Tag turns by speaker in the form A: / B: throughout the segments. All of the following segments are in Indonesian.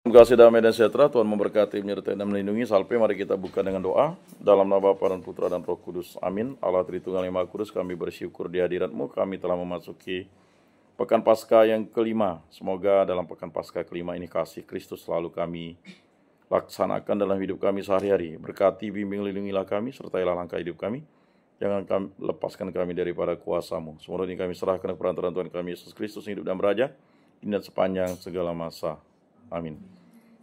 A: Terima kasih, damai dan sejahtera Tuhan memberkati, menyertai dan melindungi. Salpe, mari kita buka dengan doa. Dalam nama Bapa dan Putra dan Roh Kudus. Amin. Allah Tritunggal yang Maha Kudus, kami bersyukur di hadirat-Mu. Kami telah memasuki Pekan Paskah yang kelima. Semoga dalam Pekan Paskah kelima ini kasih Kristus selalu kami laksanakan dalam hidup kami sehari-hari. Berkati, bimbing, lindungilah kami, sertailah langkah hidup kami. Jangan lepaskan kami daripada kuasa-Mu. Semua ini kami serahkan ke perantaraan Tuhan kami Yesus Kristus, hidup dan beraja, ini dan sepanjang segala masa. Amin.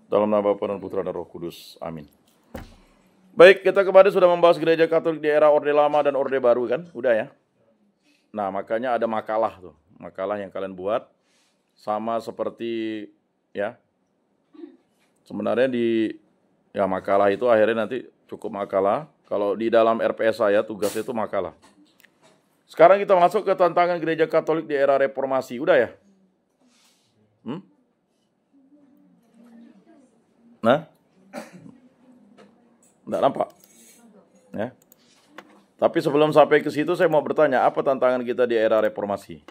A: Dalam nama Bapa dan Putra dan Roh Kudus. Amin. Baik, kita kemarin sudah membahas gereja Katolik di era Orde Lama dan Orde Baru kan? Udah ya? Nah, makanya ada makalah tuh. Makalah yang kalian buat. Sama seperti, ya. Sebenarnya makalah itu akhirnya nanti cukup makalah. Kalau di dalam RPS saya, tugasnya itu makalah. Sekarang kita masuk ke tantangan gereja Katolik di era Reformasi. Udah ya? Nah, enggak nampak, ya. Tapi sebelum sampai ke situ, saya mau bertanya, apa tantangan kita di era Reformasi?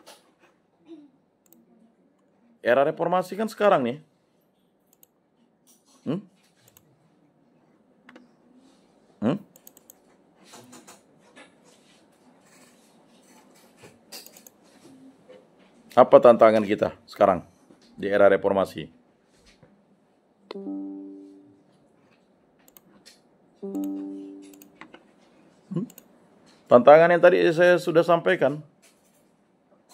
A: Era Reformasi kan sekarang nih. Apa tantangan kita sekarang di era Reformasi? Tantangan yang tadi saya sudah sampaikan,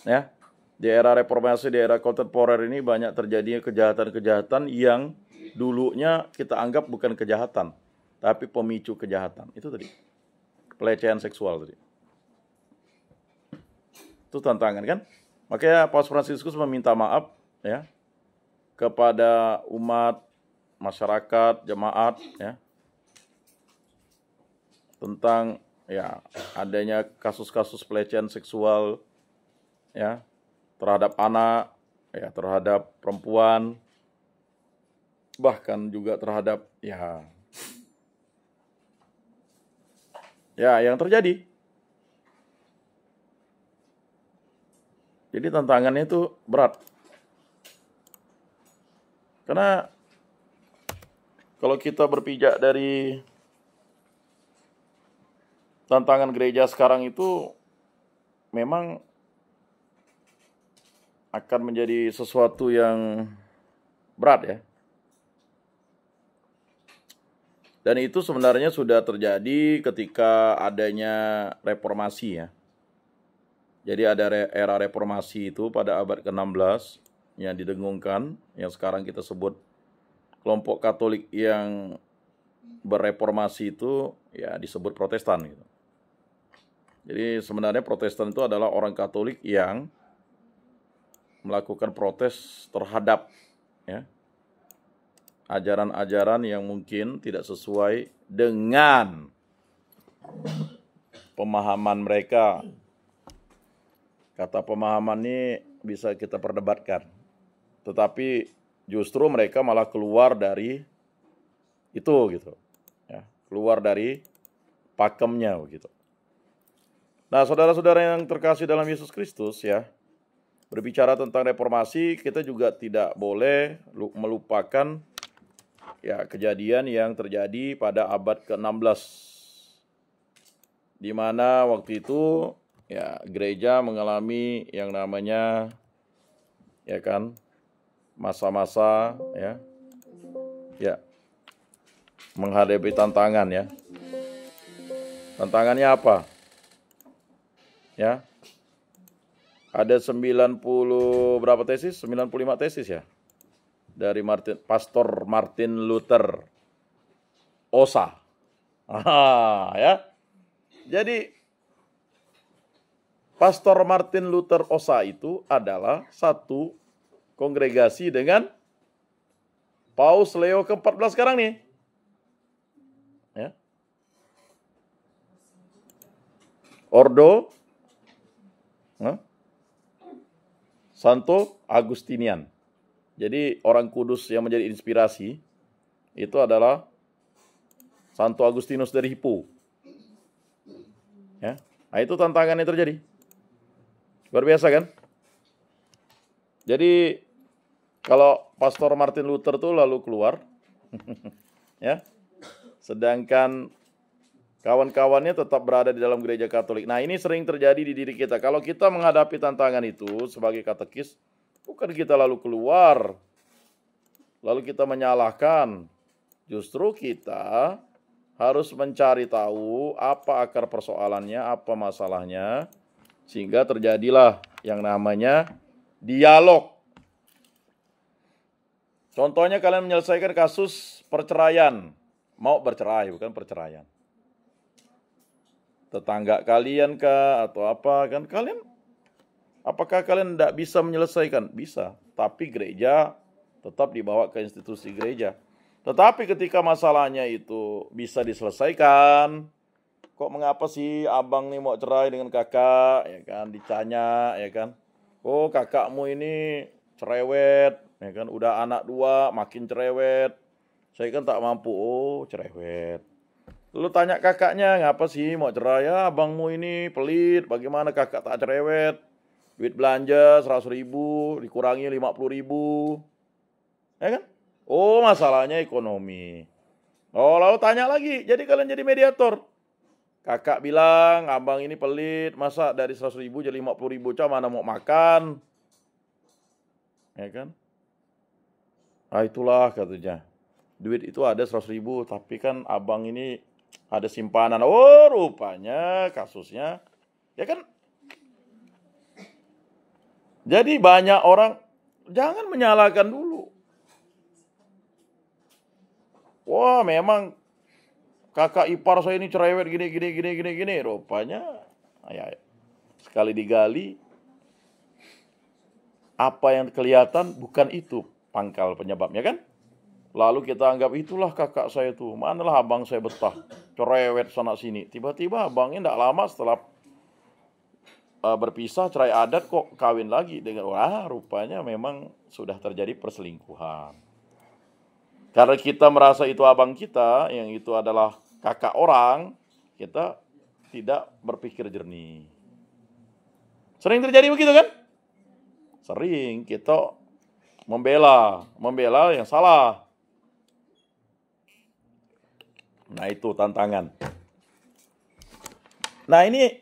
A: ya, di era Reformasi, di era kontemporer ini banyak terjadi kejahatan-kejahatan yang dulunya kita anggap bukan kejahatan, tapi pemicu kejahatan. Itu tadi, pelecehan seksual tadi. Itu tantangan kan? Makanya Paus Fransiskus meminta maaf, ya, kepada umat, masyarakat, jemaat, ya, tentang adanya kasus-kasus pelecehan seksual, ya, terhadap anak, ya, terhadap perempuan, bahkan juga terhadap yang terjadi. Jadi tantangannya itu berat. Karena kalau kita berpijak dari tantangan gereja sekarang itu memang akan menjadi sesuatu yang berat, ya. Dan itu sebenarnya sudah terjadi ketika adanya reformasi, ya. Jadi ada era reformasi itu pada abad ke-16 yang didengungkan, yang sekarang kita sebut kelompok Katolik yang berreformasi itu ya disebut Protestan gitu. Jadi sebenarnya Protestan itu adalah orang Katolik yang melakukan protes terhadap, ya, ajaran-ajaran yang mungkin tidak sesuai dengan pemahaman mereka. Kata pemahaman ini bisa kita perdebatkan. Tetapi justru mereka malah keluar dari itu gitu. Ya, keluar dari pakemnya begitu. Nah, saudara-saudara yang terkasih dalam Yesus Kristus, ya, berbicara tentang reformasi, kita juga tidak boleh melupakan ya kejadian yang terjadi pada abad ke-16. Di mana waktu itu ya gereja mengalami yang namanya masa-masa menghadapi tantangan, ya. Tantangannya apa? Ya. Ada 95 tesis, ya. Dari Pastor Martin Luther Osa. Ya. Jadi Pastor Martin Luther Osa itu adalah satu kongregasi dengan Paus Leo ke-14 sekarang nih. Ya. Ordo Santo Agustinian. Jadi orang kudus yang menjadi inspirasi itu adalah Santo Agustinus dari Hippo. Ya. Nah, itu tantangan yang terjadi. Luar biasa kan? Jadi Kalau Pastor Martin Luther tuh lalu keluar, ya, sedangkan kawan-kawannya tetap berada di dalam gereja Katolik. Nah, ini sering terjadi di diri kita. Kalau kita menghadapi tantangan itu sebagai katekis, bukan kita lalu keluar, lalu kita menyalahkan. Justru kita harus mencari tahu apa akar persoalannya, apa masalahnya, sehingga terjadilah yang namanya dialog. Contohnya kalian menyelesaikan kasus perceraian, mau bercerai bukan perceraian. Tetangga kalian kah atau apa kan kalian? Apakah kalian tidak bisa menyelesaikan? Bisa, tapi gereja tetap dibawa ke institusi gereja. Tetapi ketika masalahnya itu bisa diselesaikan, kok mengapa sih abang nih mau cerai dengan kakak, ya kan, ditanya, ya kan, oh kakakmu ini cerewet, ya kan, udah anak 2 makin cerewet, saya kan tak mampu, oh cerewet. Lalu tanya kakaknya, ngapa sih mau cerai, ya abangmu ini pelit, bagaimana kakak tak cerewet, duit belanja 100.000 dikurangi 50.000, ya kan? Oh masalahnya ekonomi. Oh lalu tanya lagi, jadi kalian jadi mediator. Kakak bilang abang ini pelit, masa dari 100.000 jadi 50.000, mana mau makan, ya kan? Ah itulah katanya, duit itu ada 100.000, tapi kan abang ini ada simpanan. Oh rupanya kasusnya, ya kan? Jadi banyak orang, jangan menyalahkan dulu. Wah memang kakak ipar saya ini cerewet gini. Rupanya ya, sekali digali, apa yang kelihatan bukan itu pangkal penyebabnya kan. Lalu kita anggap itulah kakak saya tuh, manalah abang saya betah, cerewet sana sini. Tiba-tiba abangnya tidak lama setelah berpisah cerai adat kok kawin lagi dengan, wah rupanya memang sudah terjadi perselingkuhan. Karena kita merasa itu abang kita, yang itu adalah kakak orang, kita tidak berpikir jernih. Sering terjadi begitu kan? Sering kita membela yang salah. Nah itu tantangan. Nah ini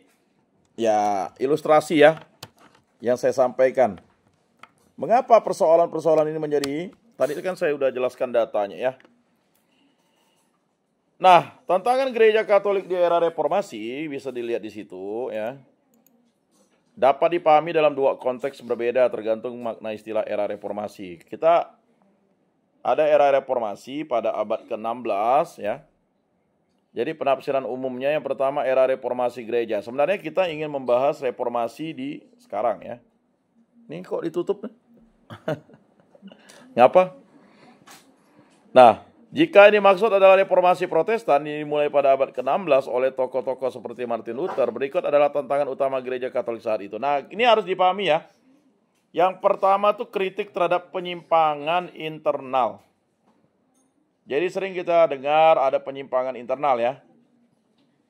A: ya ilustrasi ya yang saya sampaikan. Mengapa persoalan-persoalan ini menjadi, tadi kan saya sudah jelaskan datanya ya. Nah, tantangan gereja Katolik di era reformasi bisa dilihat di situ ya. Dapat dipahami dalam 2 konteks berbeda tergantung makna istilah era reformasi. Kita ada era reformasi pada abad ke-16 ya. Jadi penafsiran umumnya yang pertama era reformasi gereja. Sebenarnya kita ingin membahas reformasi di sekarang ya. Ini kok ditutup? Ngapa? Nah, jika ini maksud adalah reformasi Protestan dimulai pada abad ke-16 oleh tokoh-tokoh seperti Martin Luther, berikut adalah tantangan utama gereja Katolik saat itu. Nah, ini harus dipahami ya. Yang pertama tuh kritik terhadap penyimpangan internal. Jadi sering kita dengar ada penyimpangan internal ya.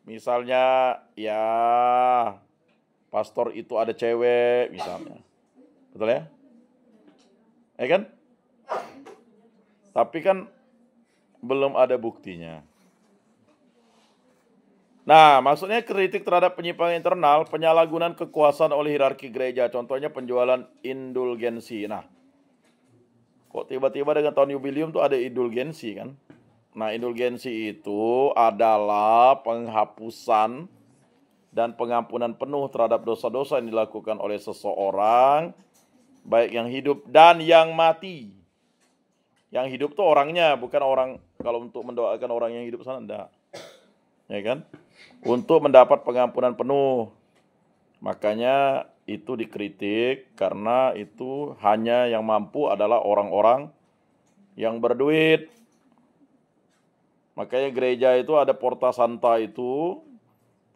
A: Misalnya ya pastor itu ada cewek misalnya. Betul ya? Ya kan? Tapi kan belum ada buktinya. Nah, maksudnya kritik terhadap penyimpangan internal, penyalahgunaan kekuasaan oleh hierarki gereja. Contohnya penjualan indulgensi. Nah, kok tiba-tiba dengan tahun jubilium tuh ada indulgensi kan? Nah, indulgensi itu adalah penghapusan dan pengampunan penuh terhadap dosa-dosa yang dilakukan oleh seseorang, baik yang hidup dan yang mati. Yang hidup tuh orangnya, bukan orang, kalau untuk mendoakan orang yang hidup sana, enggak. Ya kan? Untuk mendapat pengampunan penuh. Makanya itu dikritik karena itu hanya yang mampu adalah orang-orang yang berduit. Makanya gereja itu ada Porta Santa itu,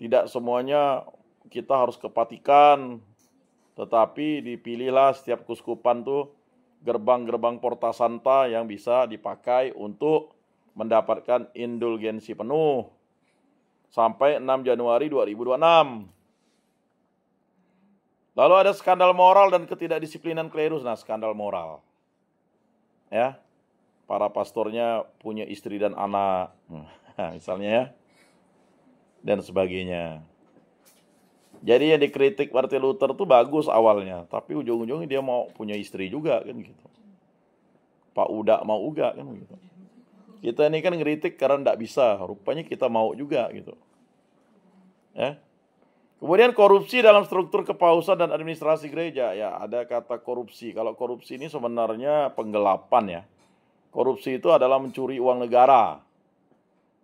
A: tidak semuanya kita harus ke Vatikan, tetapi dipilihlah setiap kuskupan tuh gerbang-gerbang Porta Santa yang bisa dipakai untuk mendapatkan indulgensi penuh sampai 6 Januari 2026. Lalu ada skandal moral dan ketidakdisiplinan klerus. Nah, skandal moral. ya, para pastornya punya istri dan anak, misalnya ya, dan sebagainya. Jadi yang dikritik Martin Luther tuh bagus awalnya, tapi ujung-ujungnya dia mau punya istri juga kan gitu. Pak Uda mau uga kan gitu. Kita ini kan ngeritik karena nggak bisa, rupanya kita mau juga gitu. Ya. Kemudian korupsi dalam struktur kepausan dan administrasi gereja. Ya, ada kata korupsi. Kalau korupsi ini sebenarnya penggelapan ya. Korupsi itu adalah mencuri uang negara.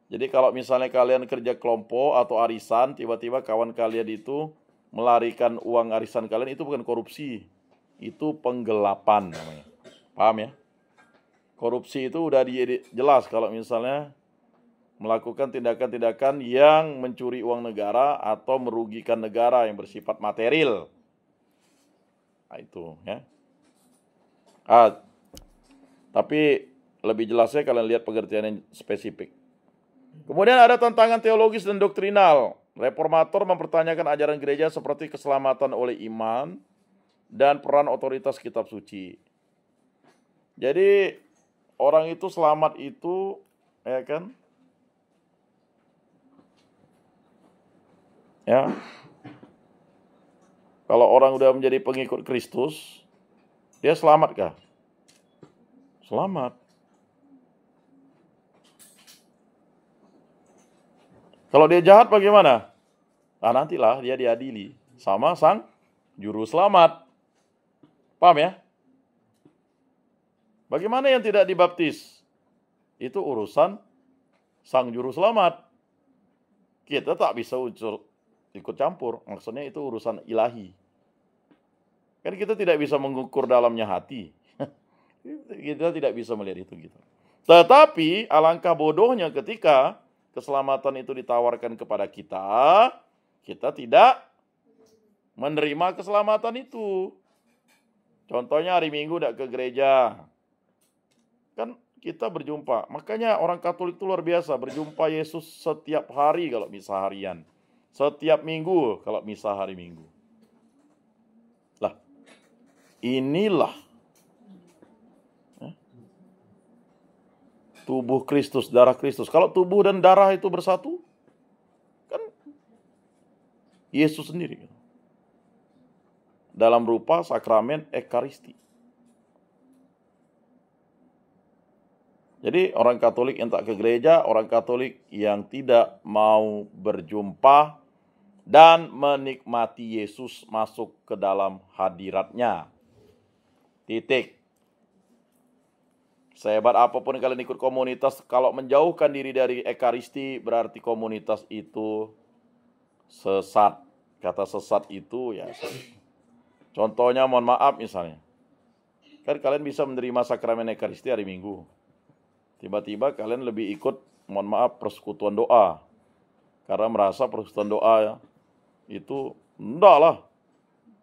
A: Jadi kalau misalnya kalian kerja kelompok atau arisan, tiba-tiba kawan kalian itu melarikan uang arisan kalian, itu bukan korupsi. Itu penggelapan namanya. Paham ya? Korupsi itu udah jelas kalau misalnya melakukan tindakan-tindakan yang mencuri uang negara atau merugikan negara yang bersifat material. Nah, itu ya. Tapi lebih jelasnya kalian lihat pengertian yang spesifik. Kemudian ada tantangan teologis dan doktrinal. Reformator mempertanyakan ajaran gereja seperti keselamatan oleh iman dan peran otoritas kitab suci. Jadi orang itu selamat itu, ya kan? Ya. Kalau orang udah menjadi pengikut Kristus, dia selamat kah? Selamat. Kalau dia jahat bagaimana? Nah, nantilah dia diadili sama sang juru selamat. Paham ya? Bagaimana yang tidak dibaptis? Itu urusan sang juru selamat. Kita tak bisa ikut campur. Maksudnya itu urusan ilahi. Kan kita tidak bisa mengukur dalamnya hati. Kita tidak bisa melihat itu gitu. Tetapi alangkah bodohnya ketika keselamatan itu ditawarkan kepada kita, kita tidak menerima keselamatan itu. Contohnya hari Minggu tidak ke gereja. Kan kita berjumpa. Makanya orang Katolik itu luar biasa. Berjumpa Yesus setiap hari kalau misa harian. Setiap minggu kalau misa hari Minggu. Lah, inilah tubuh Kristus, darah Kristus. Kalau tubuh dan darah itu bersatu, kan Yesus sendiri. Dalam rupa sakramen Ekaristi. Jadi orang Katolik yang tak ke gereja, orang Katolik yang tidak mau berjumpa dan menikmati Yesus masuk ke dalam hadiratnya. Titik. Sehebat apapun kalian ikut komunitas, kalau menjauhkan diri dari Ekaristi, berarti komunitas itu sesat. Kata sesat itu ya. Contohnya mohon maaf misalnya. Kan kalian bisa menerima sakramen Ekaristi hari Minggu. Tiba-tiba kalian lebih ikut, mohon maaf, persekutuan doa. Karena merasa persekutuan doa ya, itu enggak lah.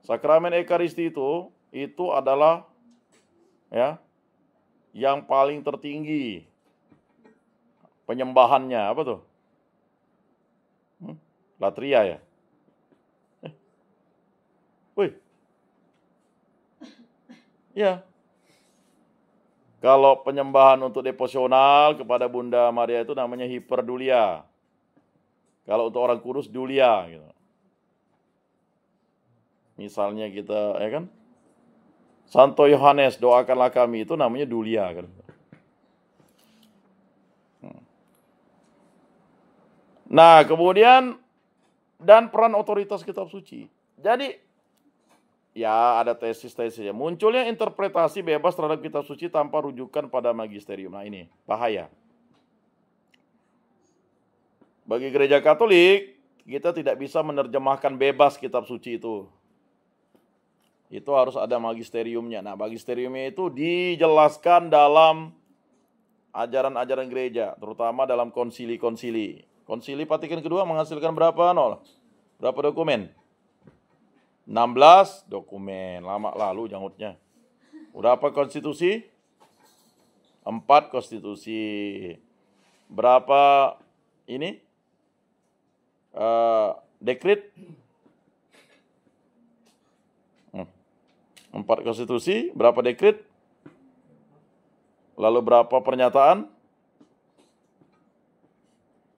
A: Sakramen Ekaristi itu adalah ya yang paling tertinggi penyembahannya. Apa tuh? Latria ya? Wih. Ya. Kalau penyembahan untuk devosional kepada Bunda Maria itu namanya hiperdulia. Kalau untuk orang kudus dulia gitu. Misalnya kita ya kan, Santo Yohanes doakanlah kami, itu namanya dulia kan. Nah, kemudian dan peran otoritas kitab suci. Jadi ya ada tesis-tesisnya. Munculnya interpretasi bebas terhadap kitab suci tanpa rujukan pada magisterium. Nah ini bahaya. Bagi gereja Katolik, kita tidak bisa menerjemahkan bebas kitab suci itu. Itu harus ada magisteriumnya. Nah magisteriumnya itu dijelaskan dalam ajaran-ajaran gereja, terutama dalam konsili-konsili. Konsili Vatikan kedua menghasilkan berapa? Berapa dokumen? 16 dokumen, lama lalu jangutnya. Berapa konstitusi? 4 konstitusi. Berapa ini? Dekret? 4 konstitusi, berapa dekret? Lalu berapa pernyataan?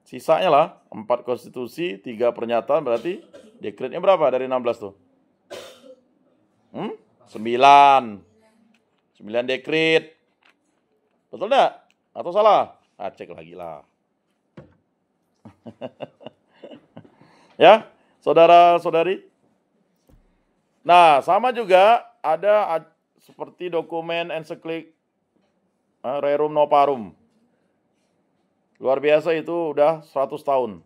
A: Sisanya lah, 4 konstitusi, 3 pernyataan, berarti dekretnya berapa dari 16 tuh? 9. 9 dekret. Betul enggak? Atau salah? Cek lagi lah. Ya, saudara-saudari. Nah, sama juga ada seperti dokumen ensiklik Rerum Novarum. Luar biasa, itu udah 100 tahun.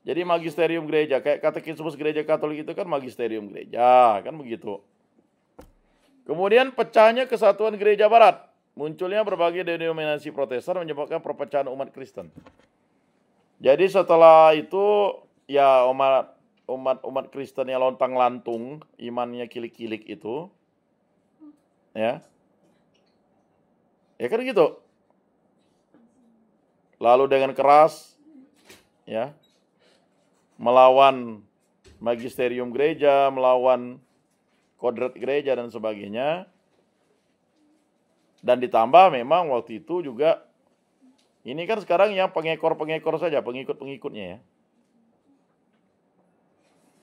A: Jadi magisterium gereja, kayak katekismus gereja Katolik itu kan magisterium gereja, kan begitu. Kemudian pecahnya Kesatuan Gereja Barat. Munculnya berbagai denominasi Protestan menyebabkan perpecahan umat Kristen. Jadi setelah itu ya umat Kristen yang lontang-lantung, imannya kilik-kilik itu, ya kan gitu. Lalu dengan keras, ya, melawan magisterium gereja, melawan kodrat gereja dan sebagainya. Dan ditambah memang waktu itu juga, ini kan sekarang yang pengekor-pengekor saja, pengikut-pengikutnya ya.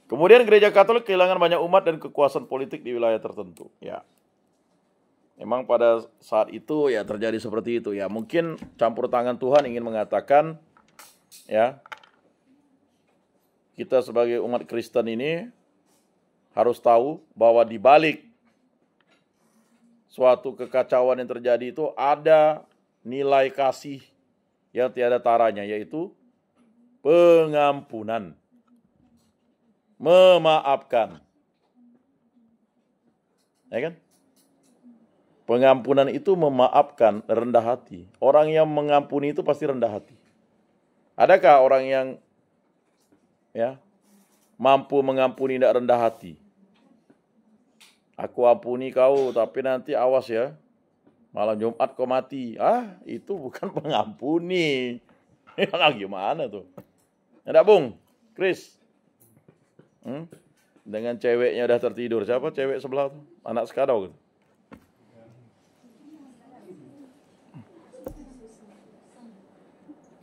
A: Kemudian gereja Katolik kehilangan banyak umat dan kekuasaan politik di wilayah tertentu. Ya, memang pada saat itu ya terjadi seperti itu ya. Mungkin campur tangan Tuhan ingin mengatakan ya, kita sebagai umat Kristen ini harus tahu bahwa di balik suatu kekacauan yang terjadi itu ada nilai kasih yang tiada taranya, yaitu pengampunan, memaafkan. Ya kan? Pengampunan itu memaafkan, rendah hati. Orang yang mengampuni itu pasti rendah hati. Adakah orang yang ya mampu mengampuni tidak rendah hati? Aku ampuni kau, tapi nanti awas ya, malam Jumat kau mati. Itu bukan mengampuni. Nah, gimana tuh? Ada Bung, Chris. Dengan ceweknya udah tertidur. Siapa cewek sebelah tuh? Anak sekadau gitu.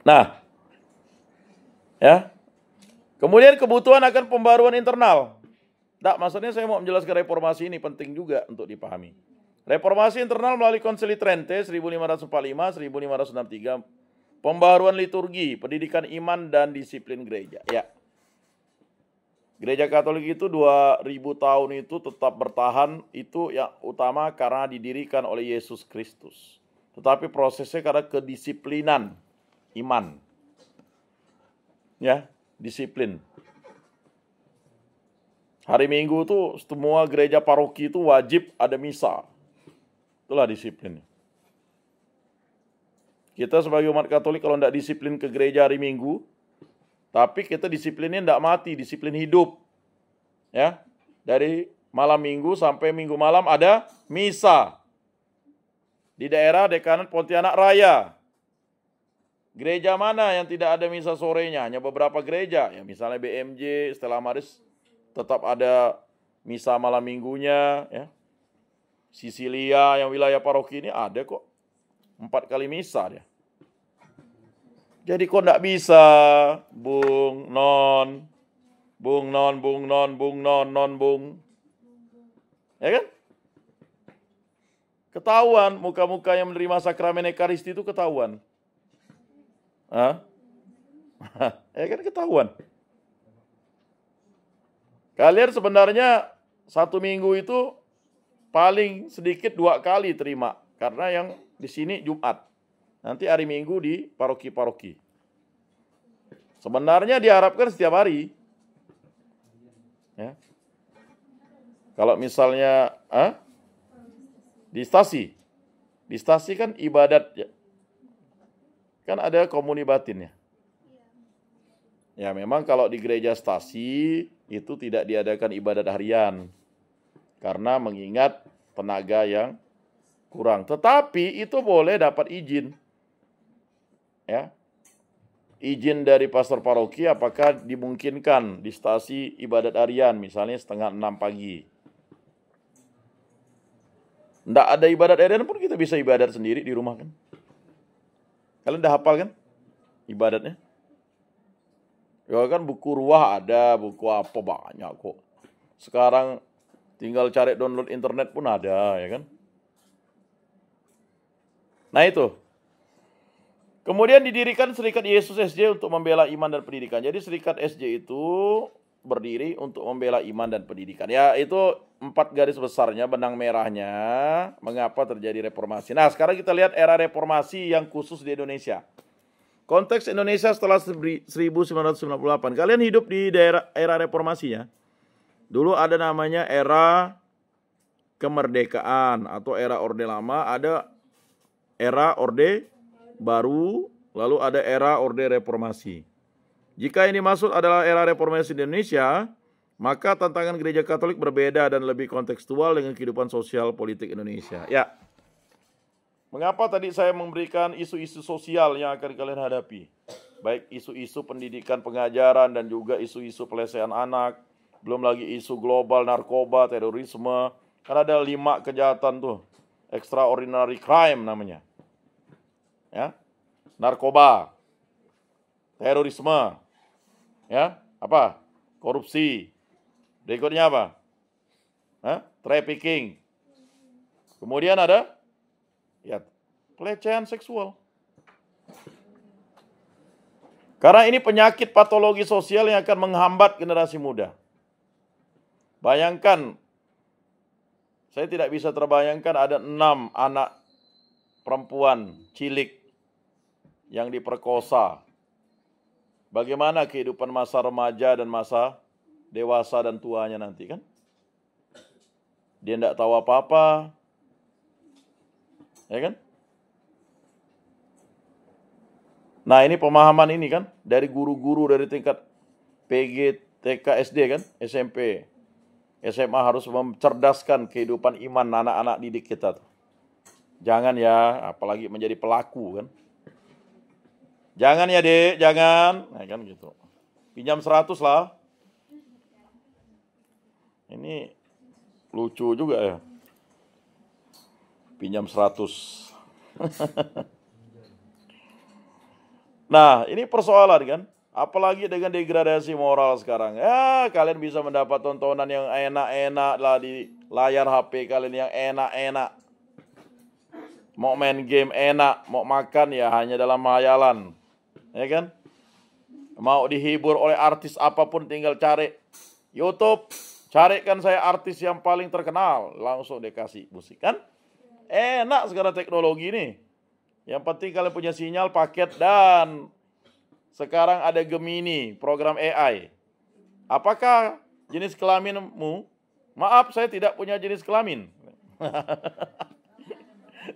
A: Nah, ya. Kemudian kebutuhan akan pembaruan internal. Maksudnya saya mau menjelaskan reformasi ini penting juga untuk dipahami. Reformasi internal melalui Konsili Trente 1545-1563, pembaruan liturgi, pendidikan iman dan disiplin gereja. Ya. Gereja Katolik itu 2000 tahun itu tetap bertahan, itu yang utama karena didirikan oleh Yesus Kristus. Tetapi prosesnya karena kedisiplinan iman. Ya, disiplin. Hari Minggu tuh semua gereja paroki itu wajib ada misa. Itulah disiplin. Kita sebagai umat Katolik kalau tidak disiplin ke gereja hari Minggu, tapi kita disiplinnya tidak mati, disiplin hidup. Ya, dari malam Minggu sampai Minggu malam ada misa. Di daerah Dekanat Pontianak Raya. Gereja mana yang tidak ada misa sorenya? Hanya beberapa gereja. Ya, misalnya BMJ, Stella Maris, tetap ada misa malam minggunya, ya. Sisilia yang wilayah paroki ini ada kok 4 kali misa dia. Jadi kok enggak bisa, Bung Non. Ya kan? Ketahuan muka-muka yang menerima sakramen Ekaristi itu ketahuan. Ya kan ketahuan. Kalian sebenarnya 1 minggu itu paling sedikit 2 kali terima. Karena yang di sini Jumat. Nanti hari Minggu di paroki-paroki. Sebenarnya diharapkan setiap hari. Ya. Kalau misalnya di stasi. Di stasi kan ibadat ya. Kan ada komuni batin ya. Ya memang kalau di gereja stasi itu tidak diadakan ibadat harian. Karena mengingat tenaga yang kurang. Tetapi itu boleh dapat izin. Ya. Izin dari pastor paroki apakah dimungkinkan di stasi ibadat harian. Misalnya 5:30 pagi. Nggak ada ibadat edan pun kita bisa ibadat sendiri di rumah kan. Kalian udah hafal kan ibadatnya? Ya kan buku ruah ada, buku apa banyak kok. Sekarang tinggal cari download internet pun ada, ya kan? Nah itu. Kemudian didirikan Serikat Yesus SJ untuk membela iman dan pendidikan. Jadi Serikat SJ itu berdiri untuk membela iman dan pendidikan. Ya itu 4 garis besarnya, benang merahnya, mengapa terjadi reformasi. Nah sekarang kita lihat era reformasi yang khusus di Indonesia. Konteks Indonesia setelah 1998. Kalian hidup di daerah era reformasi ya. Dulu ada namanya era kemerdekaan atau era Orde Lama, ada era Orde Baru, lalu ada era Orde Reformasi. Jika ini maksud adalah era reformasi di Indonesia, maka tantangan gereja Katolik berbeda dan lebih kontekstual dengan kehidupan sosial politik Indonesia. Ya, mengapa tadi saya memberikan isu-isu sosial yang akan kalian hadapi? Baik isu-isu pendidikan pengajaran dan juga isu-isu pelecehan anak, belum lagi isu global, narkoba, terorisme. Kan ada 5 kejahatan tuh, extraordinary crime namanya. Ya, narkoba, terorisme, ya, apa? Korupsi. Berikutnya apa? Trafficking. Kemudian ada ya pelecehan seksual. Karena ini penyakit patologi sosial yang akan menghambat generasi muda. Bayangkan, saya tidak bisa terbayangkan ada 6 anak perempuan cilik yang diperkosa. Bagaimana kehidupan masa remaja dan masa dewasa dan tuanya nanti kan? Dia tidak tahu apa-apa. Ya kan? Nah ini pemahaman ini kan dari guru-guru dari tingkat PG, TK, SD kan, SMP, SMA harus mencerdaskan kehidupan iman anak-anak didik kita tuh. Jangan ya, apalagi menjadi pelaku kan. Jangan ya dek, jangan. Nah kan gitu. Pinjam 100 lah. Ini lucu juga ya. Pinjam 100. Nah, ini persoalan kan. Apalagi dengan degradasi moral sekarang. Ya, kalian bisa mendapat tontonan yang enak-enak lah di layar HP kalian yang enak-enak. Mau main game enak, mau makan ya hanya dalam hayalan. Ya kan? Mau dihibur oleh artis apapun tinggal cari YouTube. Carikan saya artis yang paling terkenal. Langsung dikasih musik kan? Enak sekarang teknologi ini. Yang penting kalian punya sinyal, paket, dan sekarang ada Gemini, program AI. Apakah jenis kelaminmu? Maaf, saya tidak punya jenis kelamin.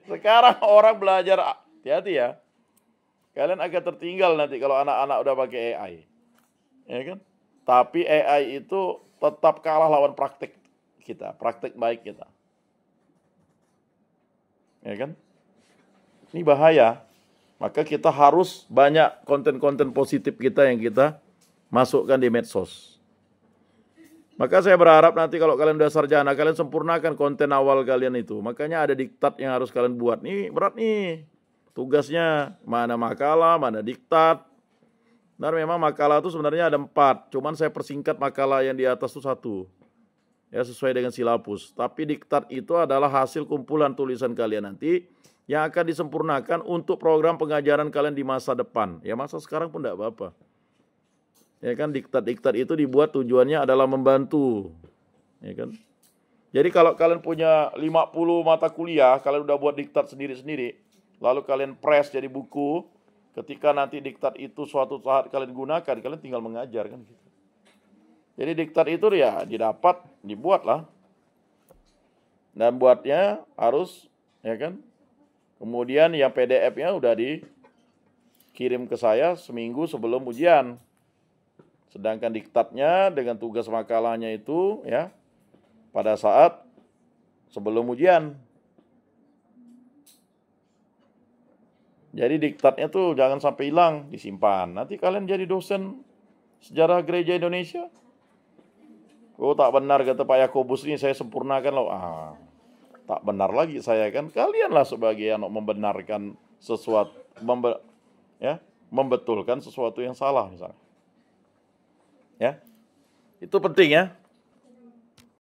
A: Sekarang orang belajar, hati-hati ya. Kalian akan tertinggal nanti kalau anak-anak udah pakai AI. Ya kan? Tapi AI itu tetap kalah lawan praktik kita, praktik baik kita. Ya kan? Ini bahaya. Maka kita harus banyak konten-konten positif kita yang kita masukkan di medsos. Maka saya berharap nanti kalau kalian udah sarjana, kalian sempurnakan konten awal kalian itu. Makanya ada diktat yang harus kalian buat. Nih berat nih. Tugasnya mana makalah, mana diktat. Dan memang makalah itu sebenarnya ada 4. Cuman saya persingkat makalah yang di atas itu 1. Ya sesuai dengan silabus. Tapi diktat itu adalah hasil kumpulan tulisan kalian nanti yang akan disempurnakan untuk program pengajaran kalian di masa depan. Ya masa sekarang pun tidak apa-apa. Ya kan diktat-diktat itu dibuat tujuannya adalah membantu. Ya kan? Jadi kalau kalian punya 50 mata kuliah, kalian udah buat diktat sendiri-sendiri, lalu kalian press jadi buku, ketika nanti diktat itu suatu saat kalian gunakan, kalian tinggal mengajar kan gitu. Jadi diktat itu ya didapat, dibuatlah. Dan buatnya harus ya kan? Kemudian yang PDF-nya udah dikirim ke saya seminggu sebelum ujian. Sedangkan diktatnya dengan tugas makalahnya itu ya pada saat sebelum ujian. Jadi diktatnya tuh jangan sampai hilang, disimpan. Nanti kalian jadi dosen sejarah gereja Indonesia. Oh tak benar kata Pak Yakobus ini saya sempurnakan loh. tak benar lagi saya kan. Kalianlah sebagai anak membenarkan sesuatu, membetulkan sesuatu yang salah misalnya. Ya, itu penting ya.